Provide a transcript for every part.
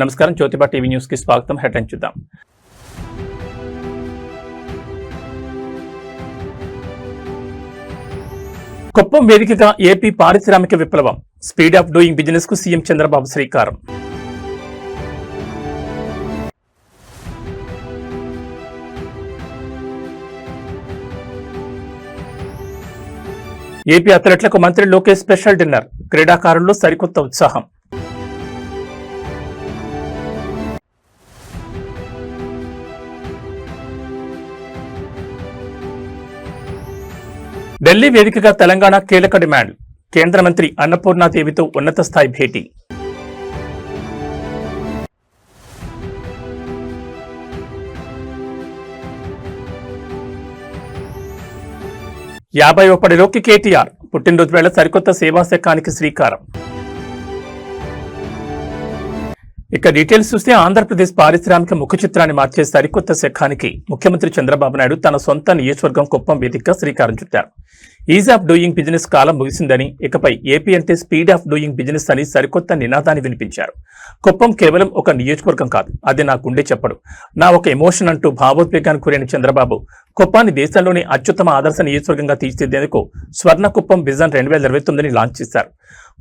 నమస్కారం, Jyotiba TV news కి స్వాగతం. హెడ్లైన్ చూద్దాం. కుప్పం వేదికగా ఏపీ పారిశ్రామిక విప్లవం, స్పీడ్ ఆఫ్ డూయింగ్ బిజినెస్ కు సీఎం చంద్రబాబు శ్రీకారం. ఏపీ అథ్లెట్లకు మంత్రి లోకేష్ స్పెషల్ డిన్నర్, క్రీడాకారుల్లో సరికొత్త ఉత్సాహం. ఢిల్లీ వేదికగా తెలంగాణ కీలక డిమాండ్, కేంద్ర మంత్రి అన్నపూర్ణాదేవితో ఉన్నత స్థాయి భేటీ. యాభైవ పడిలోకి కేటీఆర్, పుట్టినరోజు వేళ సరికొత్త సేవా శకానికి శ్రీకారం. ఇక డీటెయిల్స్ చూస్తే ఆంధ్రప్రదేశ్ పారిశ్రామిక ముఖ చిత్రాన్ని మార్చే సరికొత్త శకానికి ముఖ్యమంత్రి చంద్రబాబు నాయుడు తన సొంత నియోజకవర్గం కుప్పం వేదికగా శ్రీకారం చుట్టారు. ఈజ్ ఆఫ్ డూయింగ్ బిజినెస్ కాలం ముగిసిందని, ఇకపై ఏపీ అంటే స్పీడ్ ఆఫ్ డూయింగ్ బిజినెస్ అని సరికొత్త నినాదాన్ని వినిపించారు. కుప్పం కేవలం ఒక నియోజకవర్గం కాదు, అది నా గుండె చెప్పడు, నా ఒక ఎమోషన్ అంటూ భావోద్వేగానికి గురైన చంద్రబాబు కుప్పాన్ని దేశంలోని అత్యుత్తమ ఆదర్శ నియోజకవర్గంగా తీర్చిదిద్దేందుకు స్వర్ణ కుప్పం విజన్ 2029 లాంచ్ చేశారు.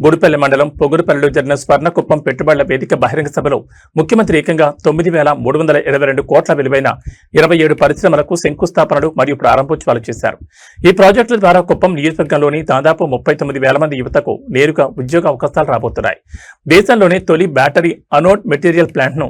గుడిపల్లి మండలం పొగురుపల్లిలో జరిగిన స్వర్ణకుప్పం పెట్టుబడుల వేదిక బహిరంగ సభలో ముఖ్యమంత్రి ఏకంగా 9,322 కోట్ల విలువైన 27 పరిశ్రమలకు శంకుస్థాపనలు మరియు ప్రారంభోత్సవాలు చేశారు. ఈ ప్రాజెక్టుల ద్వారా కుప్పం నియోజకవర్గంలోని దాదాపు 39,000 మంది యువతకు నేరుగా ఉద్యోగ అవకాశాలు రాబోతున్నాయి. దేశంలోనే తొలి బ్యాటరీ అనోడ్ మెటీరియల్ ప్లాంట్ ను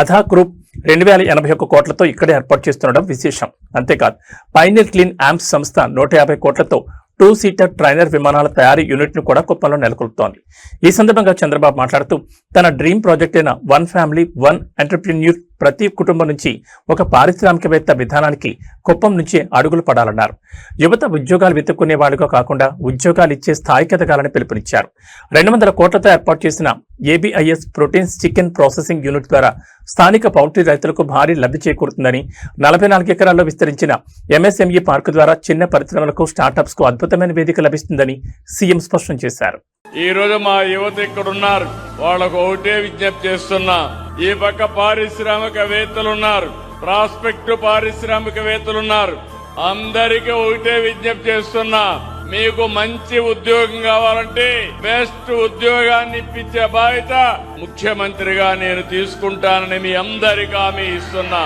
అధా గ్రూప్ 2,081 కోట్లతో ఇక్కడే ఏర్పాటు చేస్తుండడం విశేషం. అంతేకాదు, పైనీర్ క్లీన్ యాంప్స్ సంస్థ 150 కోట్లతో 2-సీటర్ ట్రైనర్ విమానాల తయారీ యూనిట్ ను కూడా కుప్పంలో నెలకొల్పుతోంది. ఈ సందర్భంగా చంద్రబాబు మాట్లాడుతూ తన డ్రీమ్ ప్రాజెక్ట్ అయిన వన్ ఫ్యామిలీ వన్ ఎంటర్ప్రెన్యూర్ ప్రతి కుటుంబం నుంచి ఒక పారిశ్రామికవేత్త విధానానికి కుప్పం నుంచి అడుగులు పడాలన్నారు. యువత ఉద్యోగాలు వెతుక్కునే వాళ్లుగా కాకుండా ఉద్యోగాలు ఇచ్చే స్థాయికి ఎదగాలని పిలుపునిచ్చారు. 200 కోట్లతో ఏర్పాటు చేసిన ఏబిఐఎస్ ప్రోటీన్స్ చికెన్ ప్రాసెసింగ్ యూనిట్ ద్వారా స్థానిక పౌల్ట్రీ రైతులకు భారీ లబ్ధి చేకూరుతుందని, 44 ఎకరాల్లో విస్తరించిన ఎంఎస్ఎంఈ పార్కు ద్వారా చిన్న పరిశ్రమలకు స్టార్టప్స్ కు అద్భుతమైన వేదిక లభిస్తుందని సీఎం స్పష్టం చేశారు. ఈ రోజు మా యువత ఇక్కడ ఉన్నారు, వాళ్ళకు ఒకటే విజ్ఞప్తి చేస్తున్నా. ఈ పక్క పారిశ్రామికవేత్తలున్నారు, ప్రాస్పెక్టివ్ పారిశ్రామికవేత్తలున్నారు, అందరికీ ఒకటే విజ్ఞప్తి చేస్తున్నా. మీకు మంచి ఉద్యోగం కావాలంటే బెస్ట్ ఉద్యోగాన్ని ఇప్పించే బాధ్యత ముఖ్యమంత్రిగా నేను తీసుకుంటానని మీ అందరికీ హామీ ఇస్తున్నా.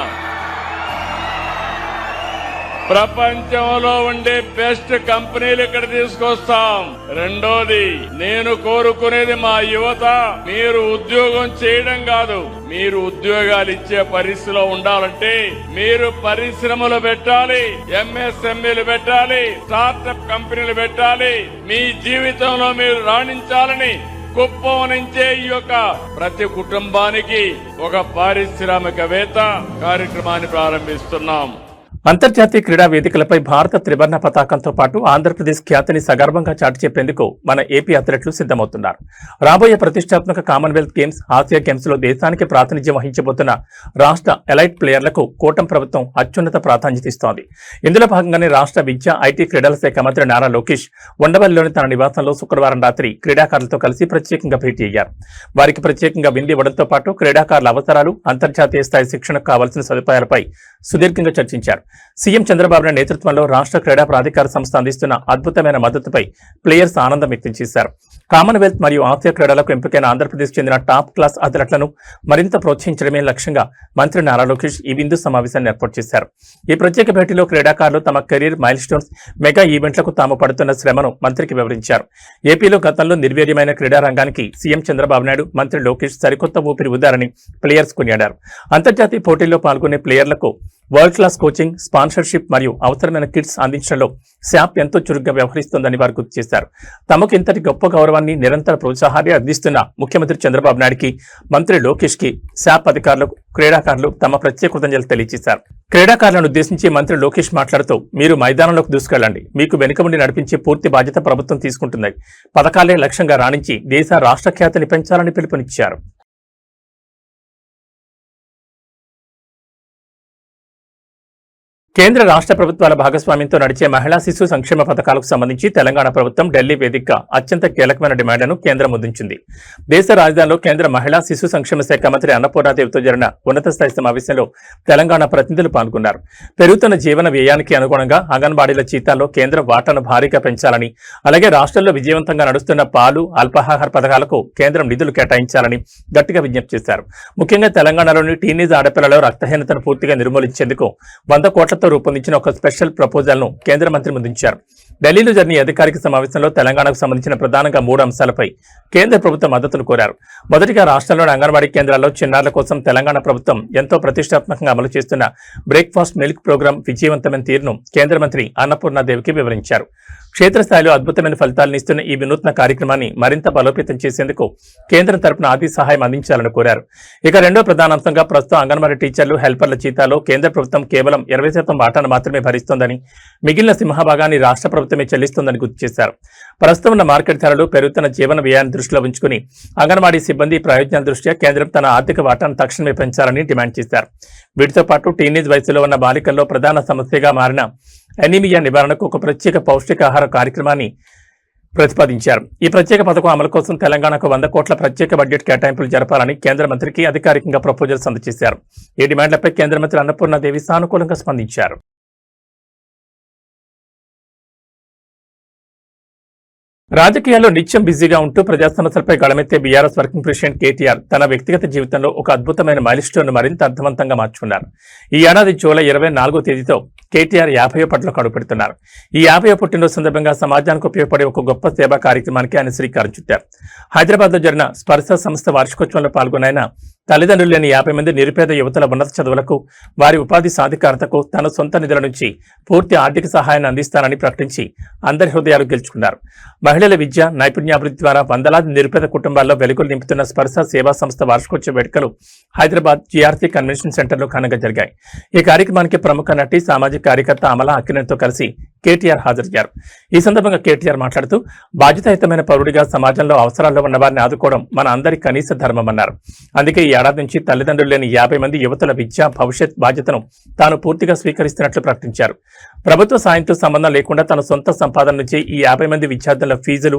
ప్రపంచంలో ఉండే బెస్ట్ కంపెనీలు ఇక్కడ తీసుకొస్తాం. రెండోది, నేను కోరుకునేది మా యువత మీరు ఉద్యోగం చేయడం కాదు, మీరు ఉద్యోగాలు ఇచ్చే పరిస్థితిలో ఉండాలంటే మీరు పరిశ్రమలు పెట్టాలి, ఎంఎస్ఎంఈలు పెట్టాలి, స్టార్టప్ కంపెనీలు పెట్టాలి. మీ జీవితంలో మీరు రాణించాలని కుప్పం నుంచే ఈ యొక్క ప్రతి కుటుంబానికి ఒక పారిశ్రామికవేత్త కార్యక్రమాన్ని ప్రారంభిస్తున్నాం. అంతర్జాతీయ క్రీడా వేదికలపై భారత త్రివర్ణ పతాకంతో పాటు ఆంధ్రప్రదేశ్ ఖ్యాతిని సగర్వంగా చాటి చెప్పేందుకు మన ఏపీ అథ్లెట్లు సిద్దమవుతున్నారు. రాబోయే ప్రతిష్టాత్మక కామన్వెల్త్ గేమ్స్, ఆసియా గేమ్స్ లో దేశానికి ప్రాతినిధ్యం వహించబోతున్న రాష్ట్ర ఎలైట్ ప్లేయర్లకు కూటమి ప్రభుత్వం అత్యున్నత ప్రాధాన్యత ఇస్తోంది. ఇందులో భాగంగానే రాష్ట్ర విద్యా, ఐటీ, క్రీడల శాఖ మంత్రి నారా లోకేష్ ఉండవల్లిలోని తన నివాసంలో శుక్రవారం రాత్రి క్రీడాకారులతో కలిసి ప్రత్యేకంగా భేటీ అయ్యారు. వారికి ప్రత్యేకంగా విందు ఇవ్వడంతో పాటు క్రీడాకారుల అవసరాలు, అంతర్జాతీయ స్థాయి శిక్షణకు కావాల్సిన సదుపాయాలపై సుదీర్ఘంగా చర్చించారు. సీఎం చంద్రబాబు నాయుడు నేతృత్వంలో రాష్ట్ర క్రీడా ప్రాధికార సంస్థ అందిస్తున్న అద్భుతమైన మద్దతుపై ప్లేయర్స్ ఆనందం వ్యక్తం చేశారు. కామన్వెల్త్ మరియు ఆసియా క్రీడలకు ఎంపికైన ఆంధ్రప్రదేశ్ చెందిన టాప్ క్లాస్ అథ్లెట్లను మరింత ప్రోత్సహించడమే లక్ష్యంగా మంత్రి నారా లోకేష్ ఈ విందు సమావేశాన్ని ఏర్పాటు చేశారు. ఈ ప్రత్యేక భేటీలో క్రీడాకారులు తమ కెరీర్ మైల్ స్టోన్స్, మెగా ఈవెంట్లకు తాము పడుతున్న శ్రమను మంత్రికి వివరించారు. ఏపీలో గతంలో నిర్వీర్యమైన క్రీడా రంగానికి సీఎం చంద్రబాబు నాయుడు, మంత్రి లోకేష్ సరికొత్త ఊపిరి ఊదారని ప్లేయర్స్ కొనియాడారు. అంతర్జాతీయ పోటీల్లో పాల్గొనే ప్లేయర్లకు వరల్డ్ క్లాస్ కోచింగ్, స్పాన్సర్షిప్ మరియు అవసరమైన కిట్స్ అందించడంలో శాప్ ఎంతో చురుగ్గా వ్యవహరిస్తోందని వారు గుర్తు చేశారు. తమకు ఇంతటి గొప్ప గౌరవాన్ని, నిరంతర ప్రోత్సాహాన్ని అందిస్తున్న ముఖ్యమంత్రి చంద్రబాబు నాయుడుకి, మంత్రి లోకేష్ కి శాప్ అధికారులకు, క్రీడాకారులు తమ ప్రత్యేక కృతజ్ఞతలు తెలియజేశారు. క్రీడాకారులను ఉద్దేశించి మంత్రి లోకేష్ మాట్లాడుతూ, మీరు మైదానంలోకి దూసుకెళ్లండి, మీకు వెనుక ఉండి నడిపించే పూర్తి బాధ్యత ప్రభుత్వం తీసుకుంటుంది. పథకాలే లక్ష్యంగా రాణించి దేశ రాష్ట్ర ఖ్యాతిని పెంచాలని పిలుపునిచ్చారు. కేంద్ర రాష్ట్ర ప్రభుత్వాల భాగస్వామ్యంతో నడిచే మహిళా శిశు సంక్షేమ పథకాలకు సంబంధించి తెలంగాణ ప్రభుత్వం ఢిల్లీ వేదికగా అత్యంత కీలకమైన డిమాండ్లను కేంద్రం ముద్రించింది. దేశ రాజధానిలో కేంద్ర మహిళా శిశు సంక్షేమ శాఖ మంత్రి అన్నపూర్ణాదేవితో జరిగిన ఉన్నత స్థాయి సమావేశంలో తెలంగాణ ప్రతినిధులు పాల్గొన్నారు. పెరుగుతున్న జీవన వ్యయానికి అనుగుణంగా అంగన్వాడీల జీతాల్లో కేంద్ర వాటాను భారీగా పెంచాలని, అలాగే రాష్ట్రంలో విజయవంతంగా నడుస్తున్న పాలు, అల్పాహార పథకాలకు కేంద్రం నిధులు కేటాయించాలని గట్టిగా విజ్ఞప్తి చేశారు. ముఖ్యంగా తెలంగాణలోని టీనేజ్ ఆడపిల్లల రక్తహీనతను పూర్తిగా నిర్మూలించేందుకు 100 కోట్లతో రూపొందించిన ఒక స్పెషల్ ప్రపోజల్ ను కేంద్ర మంత్రి ముందుంచారు. ఢిల్లీలో జరిగిన అధికారిక సమావేశంలో తెలంగాణకు సంబంధించిన ప్రధానంగా 3 అంశాలపై కేంద్ర ప్రభుత్వం మద్దతును కోరారు. మొదటిగా రాష్ట్రంలోని అంగన్వాడీ కేంద్రాల్లో చిన్నారుల కోసం తెలంగాణ ప్రభుత్వం ఎంతో ప్రతిష్టాత్మకంగా అమలు చేస్తున్న బ్రేక్ఫాస్ట్ మిల్క్ ప్రోగ్రాం విజయవంతమైన తీరును కేంద్ర మంత్రి అన్నపూర్ణాదేవికి వివరించారు. క్షేత్రస్థాయిలో అద్భుతమైన ఫలితాలను ఇస్తున్న ఈ వినూత్న కార్యక్రమాన్ని మరింత బలోపేతం చేసేందుకు కేంద్రం తరపున ఆర్థిక సహాయం అందించాలని కోరారు. ఇక రెండో ప్రధాన అంశంగా ప్రస్తుతం అంగన్వాడీ టీచర్లు, హెల్పర్ల జీతాల్లో కేంద్ర ప్రభుత్వం కేవలం 20% వాటాను మాత్రమే భరిస్తోందని, మిగిలిన సింహభాగాన్ని రాష్ట్ర ప్రభుత్వమే చెల్లిస్తోందని గుర్తు చేశారు. ప్రస్తుతం ఉన్న మార్కెట్ ధరలు, పెరుగుతున్న జీవన వ్యయాన్ని దృష్టిలో ఉంచుకుని అంగన్వాడీ సిబ్బంది ప్రయోజనాల దృష్ట్యా కేంద్రం తన ఆర్థిక వాటాను తక్షణమే పెంచాలని డిమాండ్ చేశారు. వీటితో పాటు టీనేజ్ వయసులో ఉన్న బాలికల్లో ప్రధాన సమస్యగా మారిన ఎనీమియా నివారణకు ఒక ప్రత్యేక పౌష్టికాహార కార్యక్రమాన్ని ప్రతిపాదించారు. ఈ ప్రత్యేక పథకం అమలు కోసం తెలంగాణకు 100 కోట్ల ప్రత్యేక బడ్జెట్ కేటాయింపులు జరపాలని కేంద్ర మంత్రికి అధికారికంగా ప్రపోజల్స్ అందజేశారు. ఈ డిమాండ్లపై కేంద్ర మంత్రి అన్నపూర్ణాదేవి సానుకూలంగా స్పందించారు. రాజకీయాల్లో నిత్యం బిజీగా ఉంటూ ప్రజా సమస్యలపై గళమెత్తే బీఆర్ఎస్ వర్కింగ్ ప్రెసిడెంట్ కేటీఆర్ తన వ్యక్తిగత జీవితంలో ఒక అద్భుతమైన మైలుస్టోన్ మరింత అర్థవంతంగా మార్చుకున్నారు. ఈ ఏడాది జూలై 24వ తేదీతో కేటీఆర్ 50వ పట్లకు అడుగుపెడుతున్నారు. ఈ 50వ పుట్టినరోజు సందర్భంగా సమాజానికి ఉపయోగపడే ఒక గొప్ప సేవా కార్యక్రమానికి ఆయన శ్రీకారం చుట్టారు. హైదరాబాద్ లో జరిగిన స్పర్శ సంస్థ వార్షికోత్సవంలో పాల్గొన్న ఆయన తల్లిదండ్రులు లేని 50 మంది నిరుపేద యువతుల ఉన్నత చదువులకు, వారి ఉపాధి సాధికారతకు తన సొంత నిధుల నుంచి పూర్తి ఆర్థిక సహాయాన్ని అందిస్తానని ప్రకటించి అందరి హృదయాలు గెలుచుకున్నారు. మహిళల విద్య, నైపుణ్యాభివృద్ధి ద్వారా వందలాది నిరుపేద కుటుంబాల్లో వెలుగులు నింపుతున్న స్పర్శ సేవా సంస్థ వార్షికోత్సవ వేడుకలు హైదరాబాద్ జీఆర్సీ కన్వెన్షన్ సెంటర్లో ఘనంగా జరిగాయి. ఈ కార్యక్రమానికి ప్రముఖ నటి, సామాజిక కార్యకర్త అమలా అక్కినేనితో కలిసి కేటీఆర్ హాజరయ్యారు. ఈ సందర్భంగా కేటీఆర్ మాట్లాడుతూ బాధ్యతాయుతమైన పౌరుడిగా సమాజంలో అవసరాల్లో ఉన్న వారిని ఆదుకోవడం మన అందరి కనీస ధర్మమన్నారు. అందుకే ఈ ఏడాది నుంచి తల్లిదండ్రులు లేని 50 మంది యువతుల విద్య, భవిష్యత్ బాధ్యతను తాను పూర్తిగా స్వీకరిస్తున్నట్లు ప్రకటించారు. ప్రభుత్వ సాయంతో సంబంధం లేకుండా తన సొంత సంపాదన నుంచి ఈ 50 మంది విద్యార్థుల ఫీజులు,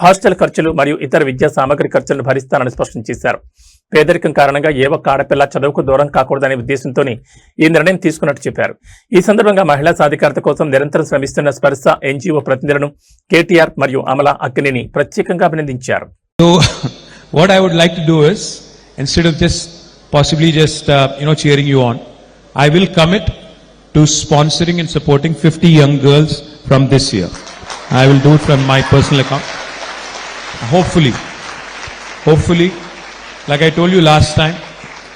హాస్టల్ ఖర్చులు మరియు ఇతర విద్యా సామగ్రి ఖర్చులను భరిస్తానని స్పష్టం చేశారు. పేదరికం కారణంగా ఏ ఒక్క ఆడపిల్ల చదువుకు దూరం కాకూడదనే ఉద్దేశంతోనే ఈ నిర్ణయం తీసుకున్నట్టు చెప్పారు. ఈ సందర్భంగా మహిళా సాధికారత కోసం నిరంతరం శ్రమిస్తున్న స్పర్శ ఎన్జీఓ ప్రతినిధులను కేటీఆర్ మరియు అమలా అక్కినేని ప్రత్యేకంగా అభినందించారు. So what I would like to do is, instead of just possibly just cheering you on, I will commit to sponsoring and supporting 50 young girls from this year. I will do it from my personal account. Hopefully, like I told you last time,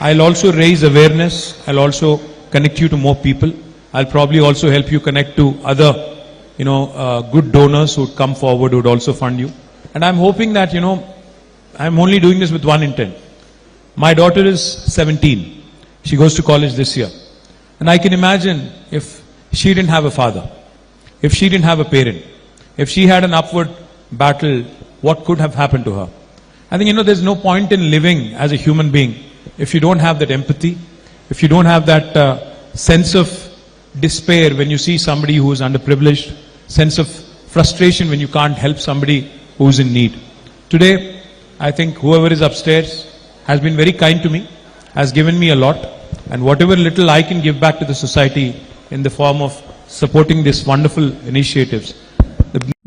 I'll also raise awareness. I'll also connect you to more people. I'll probably also help you connect to other, good donors who would come forward, who would also fund you. And I'm hoping that, I'm only doing this with one intent. My daughter is 17. She goes to college this year. And I can imagine if she didn't have a father, if she didn't have a parent, if she had an upward battle, what could have happened to her? I think, there's no point in living as a human being if you don't have that empathy, if you don't have that sense of despair when you see somebody who is underprivileged, sense of frustration when you can't help somebody who is in need. Today, I think whoever is upstairs has been very kind to me, has given me a lot, and whatever little I can give back to the society in the form of supporting these wonderful initiatives.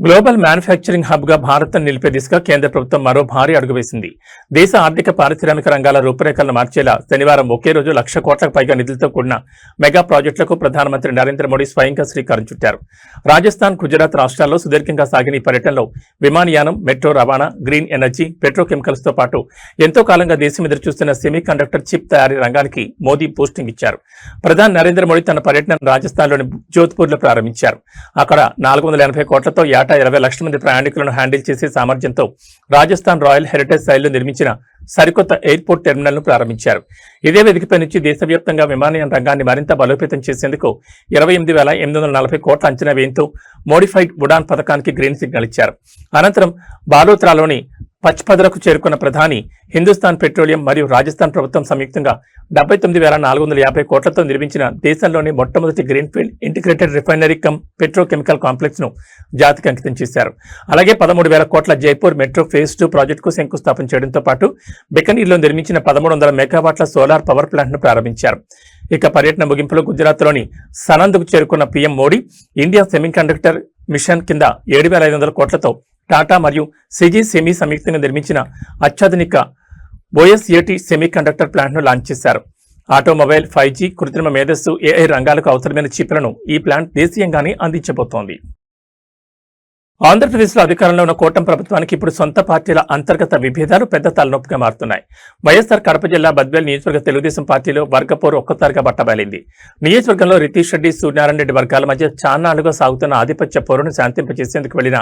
Global manufacturing hub గా భారత్ నిలిపే దిశగా కేంద్ర ప్రభుత్వం మరో భారీ అడుగు వేసింది. దేశ ఆర్థిక పారిశ్రామిక రంగాల రూపురేఖలను మార్చేలా శనివారం ఒకే రోజు 1,00,000 కోట్లకు పైగా నిధులతో కూడిన మెగా ప్రాజెక్టులకు ప్రధానమంత్రి నరేంద్ర మోడీ స్వయంగా శ్రీకారం చుట్టారు. రాజస్థాన్, గుజరాత్ రాష్ట్రాల్లో సుదీర్ఘంగా సాగిన ఈ పర్యటనలో విమానయానం, మెట్రో రవాణా, గ్రీన్ ఎనర్జీ, పెట్రోకెమికల్స్ తో పాటు ఎంతో కాలంగా దేశం ఎదురు చూస్తున్న సెమీ కండక్టర్ చిప్ తయారీ రంగానికి మోదీ బూస్టింగ్ ఇచ్చారు. ప్రధాని నరేంద్ర మోడీ తన పర్యటన రాజస్థాన్లోని జోధ్పూర్ లో ప్రారంభించారు. అక్కడ 480 కోట్లతో ఏటా 20 లక్షల మంది ప్రయాణికులను హ్యాండిల్ చేసే సామర్థ్యంతో రాజస్థాన్ రాయల్ హెరిటేజ్ శైలిలో నిర్మించిన సరికొత్త ఎయిర్పోర్ట్ టెర్మినల్ ను ప్రారంభించారు. ఇదే వేదికపై నుంచి దేశవ్యాప్తంగా విమానయాన రంగాన్ని మరింత బలోపేతం చేసేందుకు 28,840 కోట్ల అంచనా వ్యయంతో మోడిఫైడ్ ఉడాన్ పథకానికి గ్రీన్ సిగ్నల్ ఇచ్చారు. అనంతరం బాలోత్రాలోని పచ్పదరకు చేరుకున్న ప్రధాని హిందుస్థాన్ పెట్రోలియం మరియు రాజస్థాన్ ప్రభుత్వం సంయుక్తంగా 79,450 కోట్లతో నిర్మించిన దేశంలోని మొట్టమొదటి greenfield integrated refinery come petrochemical complex ను జాతికి అంకితం చేశారు. అలాగే 13,000 కోట్ల జైపూర్ మెట్రో ఫేజ్ 2 ప్రాజెక్టుకు శంకుస్థాపన చేయడంతో పాటు బికనీర్లో నిర్మించిన 1300 మెగావాట్ల సోలార్ పవర్ ప్లాంట్ ను ప్రారంభించారు. ఇక పర్యటన ముగింపులో గుజరాత్లోని సనంద్కు చేరుకున్న PM Modi India semiconductor machine కింద 7,500 కోట్లతో టాటా మరియు సిజీ సెమీ సంయుక్తంగా నిర్మించిన అత్యాధునిక ఓఎస్ఏటి సెమీకండక్టర్ ప్లాంట్ ను లాంచ్ చేశారు. ఆటోమొబైల్, 5G, కృత్రిమ మేధస్సు, AI రంగాలకు అవసరమైన చిప్లను ఈ ప్లాంట్ దేశీయంగానే అందించబోతోంది. ఆంధ్రప్రదేశ్లో అధికారంలో ఉన్న కూటమి ప్రభుత్వానికి ఇప్పుడు సొంత పార్టీల అంతర్గత విభేదాలు పెద్ద తలనొప్పిగా మారుతున్నాయి. వైఎస్ఆర్ కడప జిల్లా బద్వేల్ నియోజకవర్గ తెలుగుదేశం పార్టీలో వర్గపోరు ఒక్కసారిగా బట్టబయలింది. నియోజకవర్గంలో రితీష్ రెడ్డి, సూర్యనారాయణ రెడ్డి వర్గాల మధ్య చాన్నాళ్లుగా సాగుతున్న ఆధిపత్య పోరును శాంతింపజేసేందుకు వెళ్లిన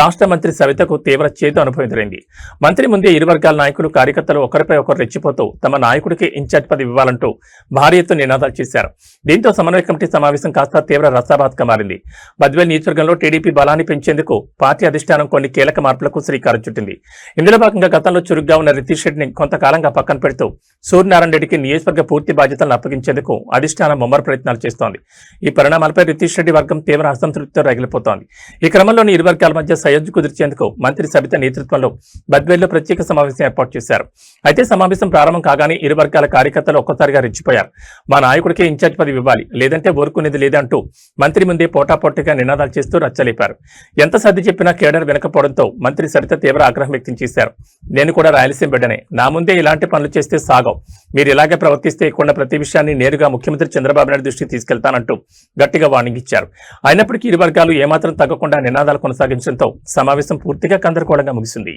రాష్ట్ర మంత్రి సవితకు తీవ్ర చేదు అనుభవం ఎదురైంది. మంత్రి ముందే ఇరు వర్గాల నాయకులు, కార్యకర్తలు ఒకరిపై ఒకరు రెచ్చిపోతూ తమ నాయకుడికి ఇన్ఛార్జ్ పదవి ఇవ్వాలంటూ భారీ ఎత్తున నినాదాలు చేశారు. దీంతో సమన్వయ కమిటీ సమావేశం కాస్త తీవ్ర రసాభాత్గా మారింది. బద్వేల్ నియోజకవర్గంలో టీడీపీ బలాన్ని పెంచేందుకు పార్టీ అధిష్టానం కొన్ని కీలక మార్పులకు శ్రీకారం చుట్టింది. ఇందులో భాగంగా గతంలో చురుగ్గా ఉన్న రితీష్ రెడ్డిని కొంతకాలంగా పక్కన పెడుతూ సూర్యనారాయణ రెడ్డికి నియోజకవర్గ పూర్తి బాధ్యతలను అప్పగించేందుకు అధిష్టానం ముమ్మర ప్రయత్నాలు చేస్తోంది. ఈ పరిణామాలపై రితీష్ రెడ్డి వర్గం తీవ్ర అసంతృప్తితో రగిలిపోతోంది. ఈ క్రమంలోని ఇరు వర్గాల మధ్య సయోధ్య కుదిర్చేందుకు మంత్రి సబిత నేతృత్వంలో బద్వేల్లో ప్రత్యేక సమావేశం ఏర్పాటు చేశారు. అయితే సమావేశం ప్రారంభం కాగానే ఇరు వర్గాల కార్యకర్తలు ఒక్కసారిగా రెచ్చిపోయారు. మా నాయకుడికే ఇన్ఛార్జ్ పదవి ఇవ్వాలి, లేదంటే ఊరుకునేది లేదంటూ మంత్రి ముందే పోటాపోటీగా నినాదాలు చేస్తూ రచ్చలేపారు. ఎంత సర్ది చెప్పినా కేడర్ వినకపోవడంతో మంత్రి సరిత తీవ్ర ఆగ్రహం వ్యక్తం చేశారు. నేను కూడా రాయలసీమ బిడ్డనే, నా ముందే ఇలాంటి పనులు చేస్తే సాగవు, మీరు ఇలాగే ప్రవర్తిస్తే ఇక్కడ ప్రతి విషయాన్ని నేరుగా ముఖ్యమంత్రి చంద్రబాబు నాయుడు దృష్టికి తీసుకెళ్తానంటూ గట్టిగా వార్నింగ్ ఇచ్చారు. అయినప్పటికీ ఇరు వర్గాలు ఏమాత్రం తగ్గకుండా నినాదాలు కొనసాగించడంతో సమావేశం పూర్తిగా గందరగోళంగా ముగిసింది.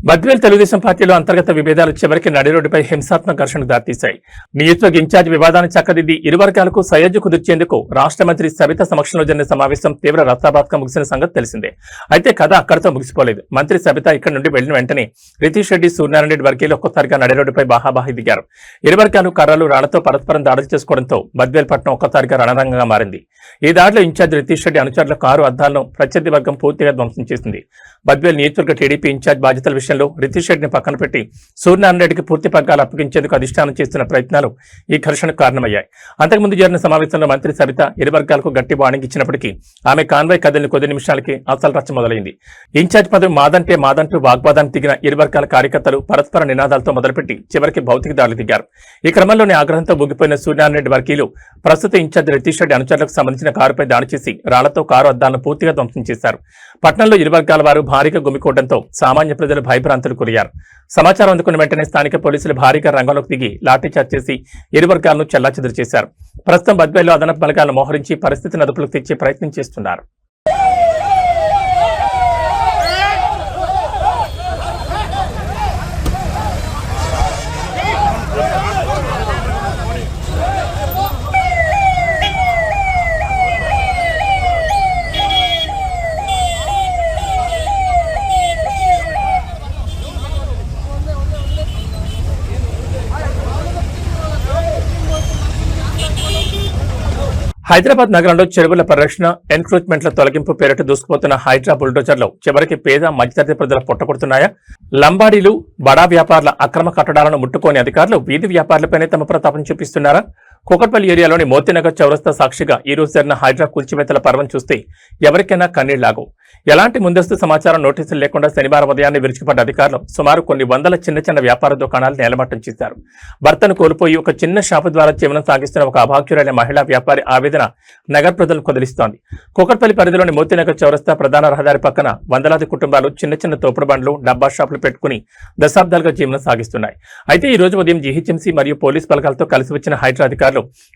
బద్వేల్ తెలుగుదేశం పార్టీలో అంతర్గత విభేదాలు చివరికి నడిరోడ్డుపై హింసాత్మక ఘర్షణకు దారితీశాయి. నియోజకవర్గ ఇన్ఛార్జ్ వివాదాన్ని చక్కదిద్ది ఇరు వర్గాలకు సయోధ్య కుదిర్చేందుకు రాష్ట్ర మంత్రి సబిత సమక్షంలో జరిగిన సమావేశం తీవ్ర రసాభాత్గా ముగిసిన సంగతి తెలిసిందే. అయితే కథ అక్కడితో ముగిసిపోలేదు. మంత్రి సబిత ఇక్కడి నుండి వెళ్లిన వెంటనే రితీష్ రెడ్డి, సూర్యనారాయణ రెడ్డి వర్గీయులు ఒక్కసారిగా నడిరోడ్డుపై బాహాబాహి దిగారు. ఇరు వర్గాలు కర్రలు, రాళ్లతో పరస్పరం దాడులు చేసుకోవడంతో బద్వేల్ పట్టణం ఒక్కసారిగా రణరంగంగా మారింది. ఈ దాడిలో ఇన్ఛార్జ్ రితీష్ రెడ్డి అనుచరుల కారు అద్దాలను ప్రత్యర్థి వర్గం పూర్తిగా ధ్వంసం చేసింది. బద్వేల్ నియోజకవర్గ టీడీపీ ఇన్ఛార్జ్ బాధ్యతల విషయం విషయంలో రితీష్ రెడ్డిని పక్కన పెట్టి సూర్యనారాయణ రెడ్డికి పూర్తి పగ్గాలు అప్పగించేందుకు అధిష్టానం చేస్తున్న ప్రయత్నాలు ఈ ఘర్షణకు కారణమయ్యాయి. అంతకుముందు జరిగిన సమావేశంలో మంత్రి సబిత ఇరు వర్గాలకు గట్టి వార్నింగ్ ఇచ్చినప్పటికీ ఆమె కాన్వాయ్ కదిలిన కొద్ది నిమిషాలకి అసలు రచ్చ మొదలైంది. ఇన్ఛార్జ్ పదవి మాదంటూ వాగ్వాదానికి దిగిన ఇరు వర్గాల కార్యకర్తలు పరస్పర నినాదాలతో మొదలుపెట్టి చివరికి భౌతిక దాడులు దిగారు. ఈ క్రమంలోనే ఆగ్రహంతో ఊగిపోయిన సూర్యనారాయణ రెడ్డి వర్గీయులు ప్రస్తుత ఇన్ఛార్జ్ రితీష్ రెడ్డి అనుచరులకు సంబంధించిన కారుపై దాడి చేసి రాళ్లతో కారు అద్దాలను పూర్తిగా ధ్వంసం చేశారు. పట్టణంలో ఇరు వర్గాల వారు భారీగా గుమికూడడంతో సామాన్య ప్రజలు భయభ్రాంతులు గురయ్యారు. సమాచారం అందుకున్న వెంటనే స్థానిక పోలీసులు భారీగా రంగంలోకి దిగి లాఠీచార్జ్ చేసి ఇరు వర్గాలను చెల్లాచెదురు చేశారు. ప్రస్తుతం బద్వేల్లో అదనపు బలగాలను మోహరించి పరిస్థితిని అదుపులోకి తెచ్చే ప్రయత్నం చేస్తున్నారు. హైదరాబాద్ నగరంలో చెరువుల పరిరక్షణ, ఎన్క్రోచ్మెంట్ల తొలగింపు పేరిట దూసుకుపోతున్న హైడ్రా బుల్డోజర్లు చివరికి పేద మధ్యతరగతి ప్రజల పొట్టకొడుతున్నాయా? లంబాడీలు, బడా వ్యాపారుల అక్రమ కట్టడాలను ముట్టుకోని అధికారులు వీధి వ్యాపారులపైనే తమ ప్రతాపం చూపిస్తున్నారా? కూకట్పల్లి ఏరియాలోని మోతీనగర్ చౌరస్తా సాక్షిగా ఈ రోజు జరిగిన హైడ్రా కూల్చివేతల పర్వం చూస్తే ఎవరికైనా కన్నీళ్లాగు. ఎలాంటి ముందస్తు సమాచారం, నోటీసులు లేకుండా శనివారం ఉదయాన్నే విరుచుకుపడ్డ అధికారులు సుమారు కొన్ని వందల చిన్న వ్యాపార దుకాణాలు నేలమట్టం చేశారు. భర్తను కోల్పోయి ఒక చిన్న షాపు ద్వారా జీవనం సాగిస్తున్న ఒక అభాగ్యురైన మహిళా వ్యాపారి ఆవేదన నగర ప్రజలను కదిలిస్తోంది. కూకట్పల్లి పరిధిలోని మోతీనగర్ చౌరస్తా ప్రధాన రహదారి పక్కన వందలాది కుటుంబాలు చిన్న తోపుడు బండ్లు, డబ్బా షాపులు పెట్టుకుని దశాబ్దాలుగా జీవనం సాగిస్తున్నాయి. అయితే ఈ రోజు ఉదయం జీహెచ్ఎంసీ మరియు పోలీస్ బలగాలతో కలిసి వచ్చిన హైడ్రా అధికారులు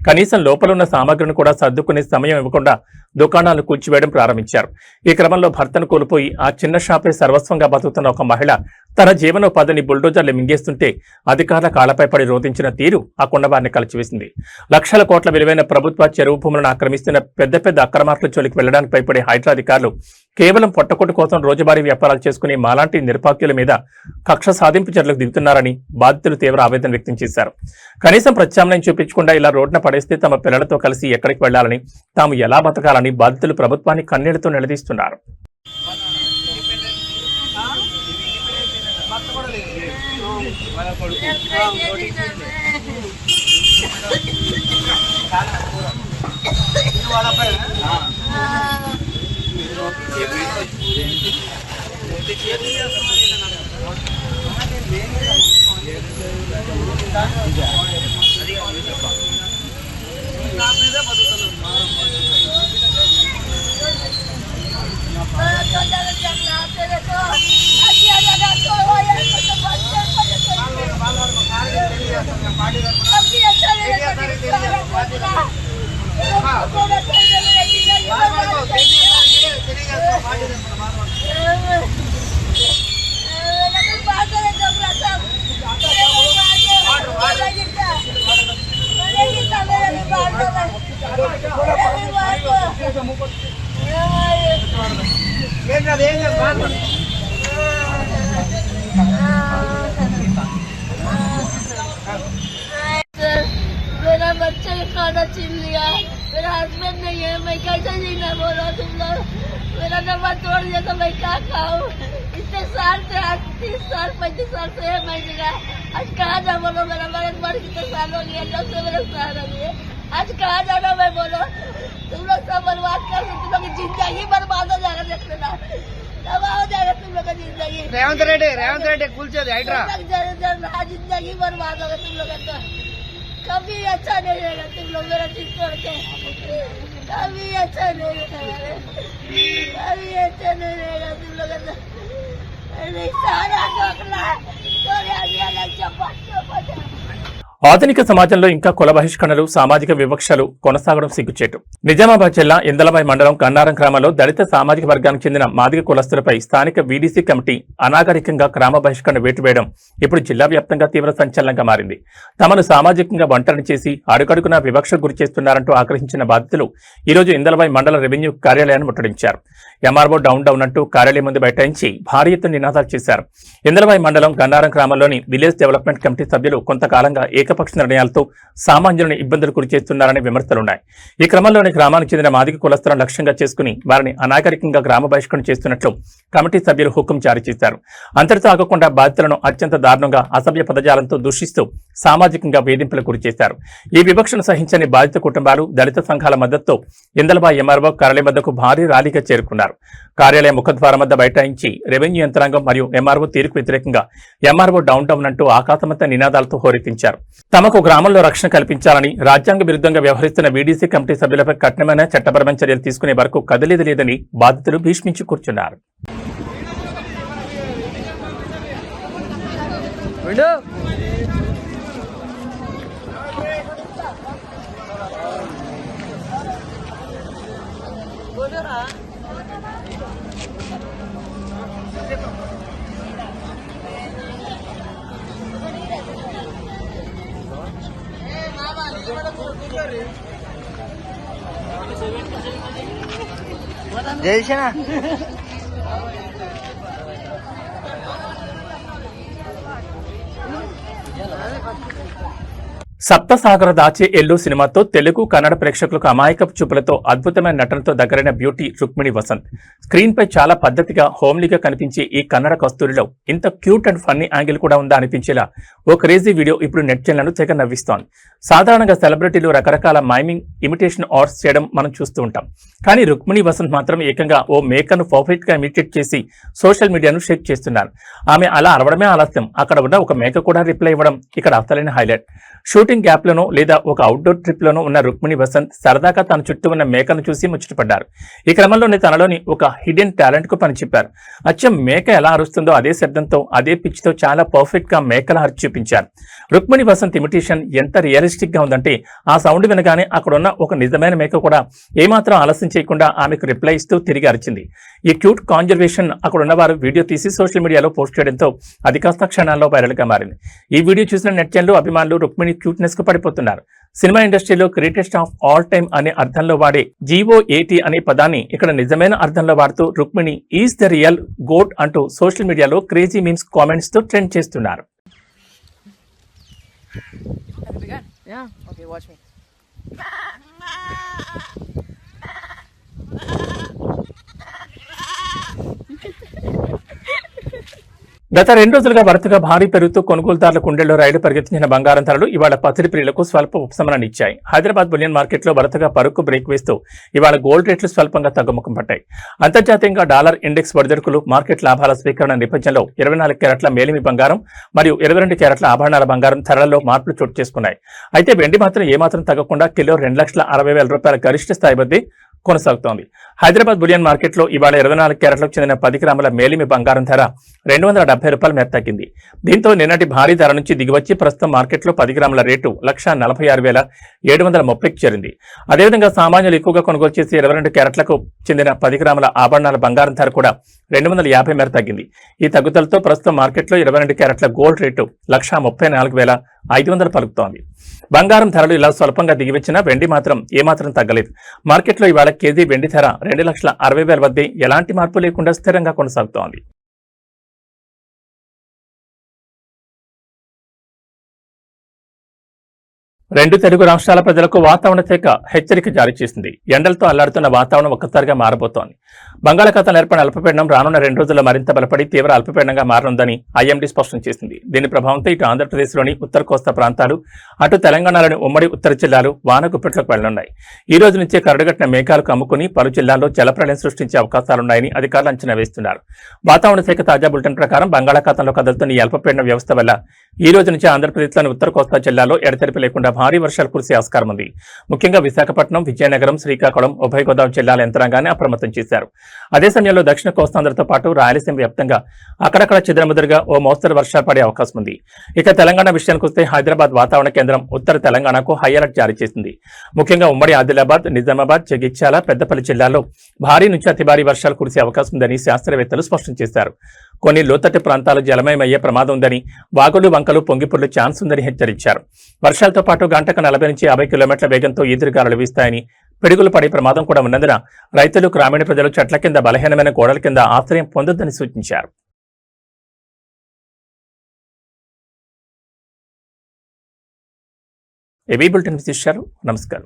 కనీసం లోపల ఉన్న సామగ్రిని కూడా సర్దుకునే సమయం ఇవ్వకుండా దుకాణాలను కూల్చివేయడం ప్రారంభించారు. ఈ క్రమంలో భర్తను కోల్పోయి ఆ చిన్న షాపే సర్వస్వంగా బతుకుతున్న ఒక మహిళ తన జీవనోపాధిని బుల్డోజర్లు మింగేస్తుంటే అధికారుల కాళ్లపై పడి రోధించిన తీరు ఆ కొండవారిని కలిచివేసింది. లక్షల కోట్ల విలువైన ప్రభుత్వ చెరువు భూములను ఆక్రమిస్తున్న పెద్ద అక్రమార్కుల జోలికి వెళ్లడానికి భయపడే హైడ్రా అధికారులు కేవలం పొట్టకొట్టు కోసం రోజువారీ వ్యాపారాలు చేసుకునే మాలాంటి నిరుపాక్యుల మీద కక్ష సాధింపు చర్యలకు దిగుతున్నారని బాధితులు తీవ్ర ఆవేదన వ్యక్తం చేశారు. కనీసం ప్రత్యామ్నాయం చూపించకుండా ఇలా రోడ్డున పడేస్తే తమ పిల్లలతో కలిసి ఎక్కడికి వెళ్లాలని, తాము ఎలా బతకాలని బాధితులు ప్రభుత్వాన్ని కన్నీళ్లతో నిలదీస్తున్నారు. मेरा बच्चा का खाना छीन लिया, मेरा हस्बैंड नहीं है, मैं कैसे जीना बोलो तुम लोग। मेरा नंबर तोड़ दिया तो मैं क्या खाऊं। इतने साल से, आज 30 साल 35 साल से है मैं जीना। आज कहाँ जा बोलो, मेरा मरद मर कितने साल हो गया, 9 से मेरे साल हो गए। आज कहाँ जाना मैं बोलो। तुम लोग सब बर्बाद कर, तुम लोग की जिंदगी बर्बाद हो जाएगा, देख लेना तबाह हो जाएगा तुम लोग की जिंदगी। रेवंत रेड्डी कुलचे हाइड्रा जिंदगी बर्बाद होगा तुम लोग का। कभी अच्छा नहीं रहेगा तुम लोग मेरा चीज छोड़ के, कभी अच्छा नहीं रहेगा, कभी अच्छा नहीं रहेगा तुम लोग का। सारा डोकला ఆధునిక సమాజంలో ఇంకా కుల బహిష్కరణలు, సామాజిక వివక్షలు కొనసాగడం సిగ్గుచేటు. నిజామాబాద్ జిల్లా ఇందలవాయి మండలం కన్నారం గ్రామంలో దళిత సామాజిక వర్గానికి చెందిన మాదిగ కులస్తులపై స్థానిక వీడీసీ కమిటీ అనాగరికంగా గ్రామ బహిష్కరణ వేటు వేయడం ఇప్పుడు జిల్లా వ్యాప్తంగా తీవ్ర సంచలనంగా మారింది. తమను సామాజికంగా ఒంటరిని చేసి అడుగడుగునా వివక్షకు గురి చేస్తున్నారంటూ ఆగ్రహించిన బాధితులు ఈరోజు ఇందలవాయి మండల రెవెన్యూ కార్యాలయాన్ని ముట్టడించారు. ఎంఆర్ఓ డౌన్ అంటూ కార్యాలయం ముందు బైఠాయించి భారీ ఎత్తున నినాదాలు చేశారు. ఇందలవాయి మండలం గన్నారం గ్రామంలోని విలేజ్ డెవలప్మెంట్ కమిటీ సభ్యులు కొంతకాలంగా ఏకపక్ష నిర్ణయాలతో సామాన్యులను ఇబ్బందులు గురి చేస్తున్నారనే విమర్శలున్నాయి. ఈ క్రమంలోనే గ్రామానికి చెందిన మాదిగ కులస్తులను లక్ష్యంగా చేసుకుని వారిని అనాగరికంగా గ్రామ బహిష్కరణ చేస్తున్నట్లు కమిటీ సభ్యులు హుకుం జారీ చేశారు. అంతటితో ఆగకుండా బాధితులను అత్యంత దారుణంగా అసభ్య పదజాలంతో దూషిస్తూ సామాజికంగా వేధింపులకు గురి చేశారు. ఈ వివక్షను సహించని బాధిత కుటుంబాలు దళిత సంఘాల మద్దతుతో ఇందలబాయి ఎంఆర్ఓ కార్యాలయం వద్దకు భారీ ర్యాలీగా చేరుకున్నారు. కార్యాలయ ముఖద్వారం వద్ద బైఠాయించి రెవెన్యూ యంత్రాంగం మరియు ఎంఆర్ఓ తీరుకు వ్యతిరేకంగా ఎంఆర్ఓ డౌన్ డౌన్ అంటూ ఆకాశమంతా నినాదాలతో హోరెత్తించారు. తమకు గ్రామంలో రక్షణ కల్పించాలని, రాజ్యాంగ విరుద్ధంగా వ్యవహరిస్తున్న వీడీసీ కమిటీ సభ్యులపై కఠినమైన చట్టపరమైన చర్యలు తీసుకునే వరకు కదిలేదు లేదని బాధితులు భీష్మించి కూర్చున్నారు. జయసేన సప్తసాగర దాచే ఎల్లు సినిమాతో తెలుగు కన్నడ ప్రేక్షకులకు అమాయకపు చూపులతో అద్భుతమైన నటనతో దగ్గరైన బ్యూటీ రుక్మిణి వసంత్. స్క్రీన్ పై చాలా పద్ధతిగా హోమ్లీగా కనిపించే ఈ కన్నడ కస్తూరిలో ఇంత క్యూట్ అండ్ ఫన్నీ యాంగిల్ కూడా ఉందా అనిపించేలా ఓ క్రేజీ వీడియో ఇప్పుడు నెట్జన్లను తెగ నవ్విస్తోంది. సాధారణంగా సెలబ్రిటీలు రకరకాల మైమింగ్ ఇమిటేషన్ ఆర్ట్స్ చేయడం మనం చూస్తూ ఉంటాం. కానీ రుక్మిణి వసంత్ మాత్రం ఏకంగా ఓ మేకర్ను పర్ఫెక్ట్ గా ఇమిటేట్ చేసి సోషల్ మీడియాను షేక్ చేస్తున్నారు. ఆమె అలా అరవడమే ఆలస్యం, అక్కడ ఉన్న ఒక మేక కూడా రిప్లై ఇవ్వడం ఇక్కడ అసలైన హైలైట్. షూటింగ్ గ్యాప్ లోనో లేదా ఒక అవుట్డోర్ ట్రిప్ లోనో ఉన్న రుక్మిణి వసంత్ సరదాగా తన చుట్టూ ఉన్న మేకను చూసి ముచ్చటపడ్డారు. ఈ క్రమంలోనే తనలోని ఒక హిడెన్ టాలెంట్ కు పని చెప్పారు. అచ్చం మేక ఎలా అరుస్తుందో అదే శబ్దంతో అదే పిచ్ తో చాలా పర్ఫెక్ట్ గా మేకల అరిచి చూపించారు. రుక్మిణి వసంత్ ఇమిటేషన్ ఎంత రియలిస్టిక్ గా ఉందంటే ఆ సౌండ్ వినగానే అక్కడున్న ఒక నిజమైన మేక కూడా ఏమాత్రం ఆలస్యం చేయకుండా ఆమెకు రిప్లై ఇస్తూ తిరిగి అరిచింది. ఈ క్యూట్ కాన్జర్వేషన్ అక్కడున్న వారు వీడియో తీసి సోషల్ మీడియాలో పోస్ట్ చేయడంతో అది కాస్త క్షణాల్లో వైరల్ గా మారింది. ఈ వీడియో చూసిన నెట్జన్లు అభిమానులు రుక్మిణి క్యూట్నెస్ కు పడిపోతున్నారు. సినిమా ఇండస్ట్రీలో గ్రేటెస్ట్ ఆఫ్ ఆల్ టైమ్ అనే అర్థంలో వాడే GOAT అనే పదాన్ని ఇక్కడ నిజమైన అర్థంలో వాడుతూ Rukmini is the real goat అంటూ సోషల్ మీడియాలో క్రేజీ మీమ్స్ కామెంట్స్ తో ట్రెండ్ చేస్తున్నారు. Yeah. Okay, watch me. గత 2 రోజులుగా వరుసగా భారీ పెరుగుతూ కొనుగోలుదారుల కుండెల్లో రైలు పరిగెత్తించిన బంగారం ధరలు ఇవాళ పసిడి ప్రియులకు స్వల్ప ఉపశమనాన్ని ఇచ్చాయి. హైదరాబాద్ బులియన్ మార్కెట్లో వరుసగా పరుకు బ్రేక్ వేస్తూ ఇవాళ గోల్డ్ రేట్లు స్వల్పంగా తగ్గుముఖం పట్టాయి. అంతర్జాతీయంగా డాలర్ ఇండెక్స్ ఒడిదుడుకులు, మార్కెట్ లాభాల స్వీకరణ నేపథ్యంలో 24 క్యారెట్ల మేలిమి బంగారం మరియు 22 క్యారెట్ల ఆభరణాల బంగారం ధరల్లో మార్పులు చోటు చేసుకున్నాయి. అయితే వెండి మాత్రం ఏమాత్రం తగ్గకుండా కిలో 2,60,000 రూపాయల గరిష్ట స్థాయి వద్ద కొనసాగుతోంది. హైదరాబాద్ బులియన్ మార్కెట్లో ఇవాళ 24 క్యారెట్లకు చెందిన 10 గ్రాముల మేలిమి బంగారం ధర 270 రూపాయల మేర తగ్గింది. దీంతో నిన్నటి భారీ ధర నుంచి దిగివచ్చి ప్రస్తుతం మార్కెట్లో 10 గ్రాముల రేటు 1,46,730కి చేరింది. అదేవిధంగా సామాన్యులు ఎక్కువగా కొనుగోలు చేసి 22 క్యారెట్లకు చెందిన 10 గ్రాముల ఆభరణాల బంగారం ధర కూడా 250 మేర తగ్గింది. ఈ తగ్గుదలతో ప్రస్తుతం మార్కెట్లో 22 క్యారెట్ల గోల్డ్ రేటు 1,34,500 పలుకుతోంది. బంగారం ధరలు ఇలా స్వల్పంగా దిగివచ్చినా వెండి మాత్రం ఏమాత్రం తగ్గలేదు. మార్కెట్లో ఇవాళ కేజీ వెండి ధర 2,60,000 వద్ద ఎలాంటి మార్పు లేకుండా స్థిరంగా కొనసాగుతోంది. రెండు తెలుగు రాష్ట్రాల ప్రజలకు వాతావరణ శాఖ హెచ్చరిక జారీ చేసింది. ఎండలతో అల్లాడుతున్న వాతావరణం ఒక్కసారిగా మారబోతోంది. బంగాళాఖాతంలో ఏర్పడిన అల్పపీడనం రానున్న 2 రోజుల్లో మరింత బలపడి తీవ్ర అల్పపీడనంగా మారనుందని IMD స్పష్టం చేసింది. దీని ప్రభావంతో ఇటు ఆంధ్రప్రదేశ్లోని ఉత్తర కోస్తా ప్రాంతాలు, అటు తెలంగాణలోని ఉమ్మడి ఉత్తర జిల్లాలు వానగుప్పెట్లోకి వెళ్లనున్నాయి. ఈ రోజు నుంచే కరడుగట్టిన మేఘాలు కమ్ముకుని పలు జిల్లాల్లో జలప్రళయం సృష్టించే అవకాశాలున్నాయని అధికారులు అంచనా వేస్తున్నారు. వాతావరణ శాఖ తాజా బులెటిన్ ప్రకారం బంగాళాఖాతంలో కదులుతున్న ఈ అల్పపీడన వ్యవస్థ వల్ల ఈ రోజు నుంచి ఆంధ్రప్రదేశ్లోని ఉత్తర కోస్తా జిల్లాలో ఎడతెరిపి లేకుండా భారీ వర్షాలు కురిసే ఆస్కారం ఉంది. ముఖ్యంగా విశాఖపట్నం, విజయనగరం, శ్రీకాకుళం, ఉభయ గోదావరి జిల్లాల యంత్రాంగాన్ని అప్రమత్తం చేశారు. అదే సమయంలో దక్షిణ కోస్తాంధ్రతో పాటు రాయలసీమ వ్యాప్తంగా అక్కడక్కడ చెదురుమదురుగా ఓ మోస్తరు వర్షాలు పడే అవకాశం ఉంది. ఇక తెలంగాణ విషయానికి వస్తే హైదరాబాద్ వాతావరణ కేంద్రం ఉత్తర తెలంగాణకు హై అలర్ట్ జారీ చేసింది. ముఖ్యంగా ఉమ్మడి ఆదిలాబాద్, నిజామాబాద్, జగిత్యాల, పెద్దపల్లి జిల్లాల్లో భారీ నుంచి అతి భారీ వర్షాలు కురిసే అవకాశం ఉందని శాస్త్రవేత్తలు స్పష్టం చేశారు. కొన్ని లోతట్టు ప్రాంతాలు జలమయమయ్యే ప్రమాదం ఉందని, వాగులు వంకలు పొంగిపొర్లు ఛాన్స్ ఉందని హెచ్చరించారు. వర్షాలతో పాటు గంటకు 40 నుంచి 50 కిలోమీటర్ల వేగంతో ఈదురుగాలులు వీస్తాయని, పిడుగులు పడే ప్రమాదం కూడా ఉన్నందున రైతులు, గ్రామీణ ప్రజలు చెట్ల కింద, బలహీనమైన గోడల కింద ఆశ్రయం పొందొద్దని సూచించారు. ఏబీ బులెటిన్ విశేషాలు. నమస్కారం.